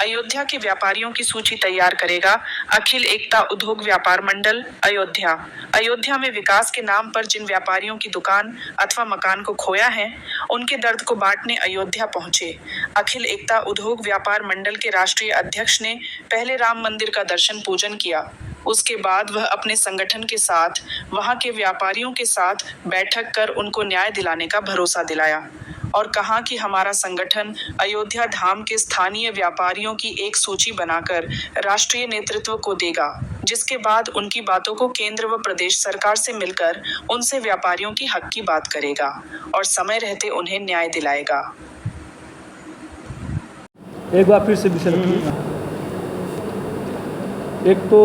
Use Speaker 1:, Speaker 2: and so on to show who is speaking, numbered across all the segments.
Speaker 1: अयोध्या के व्यापारियों की सूची तैयार करेगा अखिल एकता उद्योग व्यापार मंडल अयोध्या। अयोध्या में विकास के नाम पर जिन व्यापारियों की दुकान अथवा मकान को खोया है, उनके दर्द को बांटने अयोध्या पहुंचे अखिल एकता उद्योग व्यापार मंडल के राष्ट्रीय अध्यक्ष ने पहले राम मंदिर का दर्शन पूजन किया। उसके बाद वह अपने संगठन के साथ वहां के व्यापारियों के साथ बैठक कर उनको न्याय दिलाने का भरोसा दिलाया और कहा कि हमारा संगठन अयोध्या धाम के स्थानीय व्यापारियों की एक सूची बनाकर राष्ट्रीय नेतृत्व को देगा, जिसके बाद उनकी बातों को केंद्र व प्रदेश सरकार से मिलकर उनसे व्यापारियों की हक की बात करेगा और समय रहते उन्हें न्याय दिलाएगा।
Speaker 2: एक बार फिर से विषय रखिए। एक तो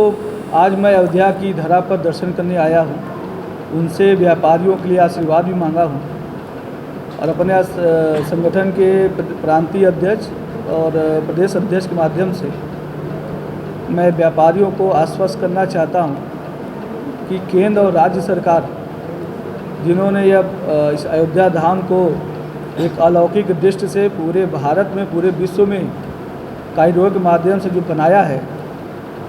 Speaker 2: आज मैं अयोध्या की धरा पर दर्शन करने आया हूँ, उनसे व्यापारियों के लिए आशीर्वाद भी मांगा हूँ और अपने संगठन के प्रांतीय अध्यक्ष और प्रदेश अध्यक्ष के माध्यम से मैं व्यापारियों को आश्वस्त करना चाहता हूँ कि केंद्र और राज्य सरकार जिन्होंने यह इस अयोध्या धाम को एक अलौकिक दृष्टि से पूरे भारत में पूरे विश्व में कॉरिडोर के माध्यम से जो बनाया है,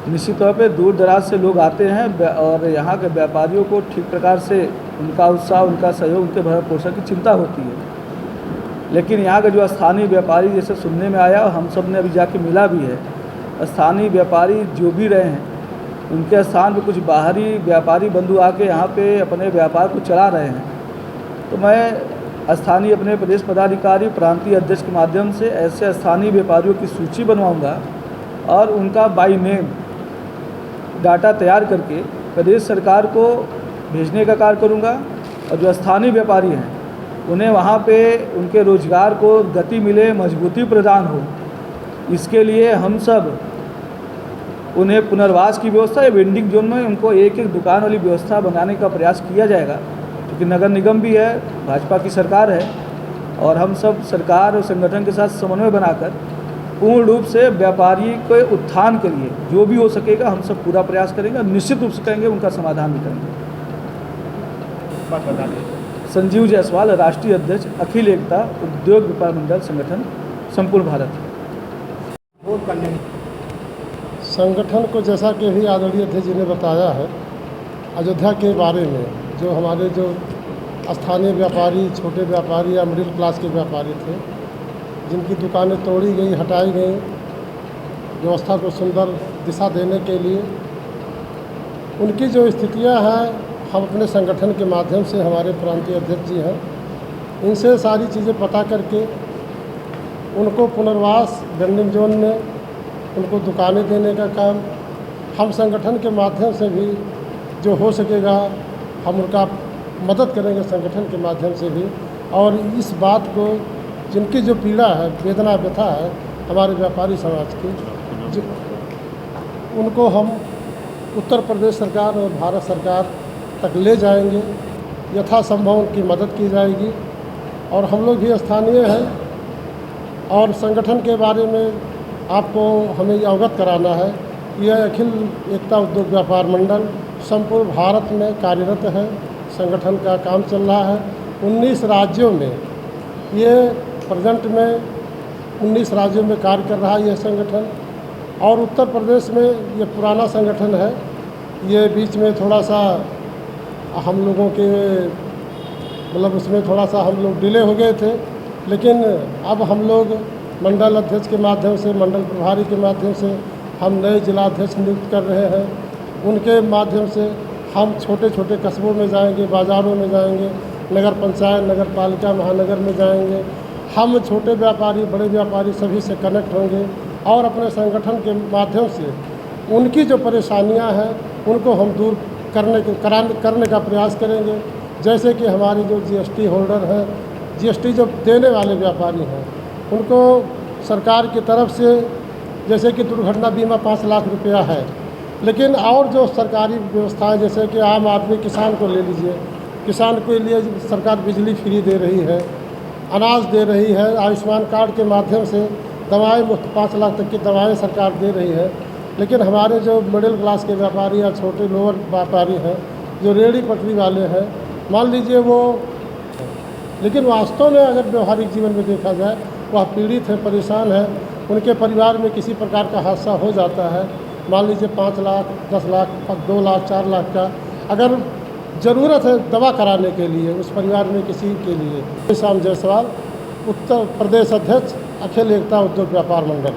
Speaker 2: निश्चित तौर पे दूर दराज से लोग आते हैं और यहाँ के व्यापारियों को ठीक प्रकार से उनका उत्साह, उनका सहयोग, उनके भरण पोषण की चिंता होती है। लेकिन यहाँ के जो स्थानीय व्यापारी, जैसे सुनने में आया और हम सब ने अभी जाके मिला भी है, स्थानीय व्यापारी जो भी रहे हैं उनके स्थान पे कुछ बाहरी व्यापारी बंधु आके यहाँ पे अपने व्यापार को चला रहे हैं। तो मैं स्थानीय अपने प्रदेश पदाधिकारी, प्रांतीय अध्यक्ष के माध्यम से ऐसे स्थानीय व्यापारियों की सूची बनवाऊँगा और उनका बाई नेम डाटा तैयार करके प्रदेश सरकार को भेजने का कार्य करूंगा और जो स्थानीय व्यापारी हैं उन्हें वहाँ पे उनके रोजगार को गति मिले, मजबूती प्रदान हो, इसके लिए हम सब उन्हें पुनर्वास की व्यवस्था या वेंडिंग जोन में उनको एक एक दुकान वाली व्यवस्था बनाने का प्रयास किया जाएगा, क्योंकि नगर निगम भी है, भाजपा की सरकार है और हम सब सरकार और संगठन के साथ समन्वय बनाकर पूर्ण रूप से व्यापारी के उत्थान के लिए जो भी हो सकेगा हम सब पूरा प्रयास करेंगे और निश्चित रूप से करेंगे, उनका समाधान भी करेंगे। संजीव जायसवाल, राष्ट्रीय अध्यक्ष अखिल एकता उद्योग व्यापार मंडल संगठन, संपूर्ण भारत।
Speaker 3: संगठन को जैसा कि भी आदरणीय अध्यक्ष जी ने बताया है, अयोध्या के बारे में जो हमारे जो स्थानीय व्यापारी, छोटे व्यापारी या मिडिल क्लास के व्यापारी थे, जिनकी दुकानें तोड़ी गई, हटाई गई, व्यवस्था को सुंदर दिशा देने के लिए उनकी जो स्थितियां हैं, हम अपने संगठन के माध्यम से, हमारे प्रांतीय अध्यक्ष जी हैं, इनसे सारी चीज़ें पता करके उनको पुनर्वास वेंडिंग जोन में उनको दुकानें देने का काम हम संगठन के माध्यम से भी जो हो सकेगा हम उनका मदद करेंगे संगठन के माध्यम से भी। और इस बात को, जिनकी जो पीड़ा है, वेदना व्यथा है हमारे व्यापारी समाज की, जो उनको हम उत्तर प्रदेश सरकार और भारत सरकार तक ले जाएंगे, यथासंभव उनकी मदद की जाएगी। और हम लोग भी स्थानीय हैं और संगठन के बारे में आपको हमें अवगत कराना है। यह अखिल एकता उद्योग व्यापार मंडल संपूर्ण भारत में कार्यरत है, संगठन का काम चल रहा है 19 राज्यों में। ये प्रेजेंट में 19 राज्यों में कार्य कर रहा है यह संगठन, और उत्तर प्रदेश में ये पुराना संगठन है। ये बीच में थोड़ा सा हम लोगों के मतलब उसमें थोड़ा सा हम लोग डिले हो गए थे, लेकिन अब हम लोग मंडल अध्यक्ष के माध्यम से, मंडल प्रभारी के माध्यम से हम नए जिला अध्यक्ष नियुक्त कर रहे हैं। उनके माध्यम से हम छोटे छोटे कस्बों में जाएंगे, बाज़ारों में जाएंगे, नगर पंचायत, नगर पालिका, महानगर में जाएंगे। हम छोटे व्यापारी, बड़े व्यापारी सभी से कनेक्ट होंगे और अपने संगठन के माध्यम से उनकी जो परेशानियां हैं उनको हम दूर करने का प्रयास करेंगे। जैसे कि हमारी जो जीएसटी होल्डर हैं, जीएसटी जो देने वाले व्यापारी हैं, उनको सरकार की तरफ से जैसे कि दुर्घटना बीमा 5 लाख रुपया है, लेकिन और जो सरकारी व्यवस्थाएं, जैसे कि आम आदमी, किसान को ले लीजिए, किसान के लिए सरकार बिजली फ्री दे रही है, अनाज दे रही है, आयुष्मान कार्ड के माध्यम से दवाएं मुफ्त 5 लाख तक की दवाएं सरकार दे रही है। लेकिन हमारे जो मिडिल क्लास के व्यापारी या छोटे लोअर व्यापारी हैं, जो रेहड़ी पटरी वाले हैं, मान लीजिए वो, लेकिन वास्तव में अगर व्यवहारिक जीवन में देखा जाए वह पीड़ित है, परेशान है। उनके परिवार में किसी प्रकार का हादसा हो जाता है, मान लीजिए 5 लाख, 10 लाख, 2 लाख, 4 लाख का अगर ज़रूरत है दवा कराने के लिए उस परिवार में किसी के लिए। श्याम जायसवाल, उत्तर प्रदेश अध्यक्ष, अखिल एकता उद्योग व्यापार मंडल।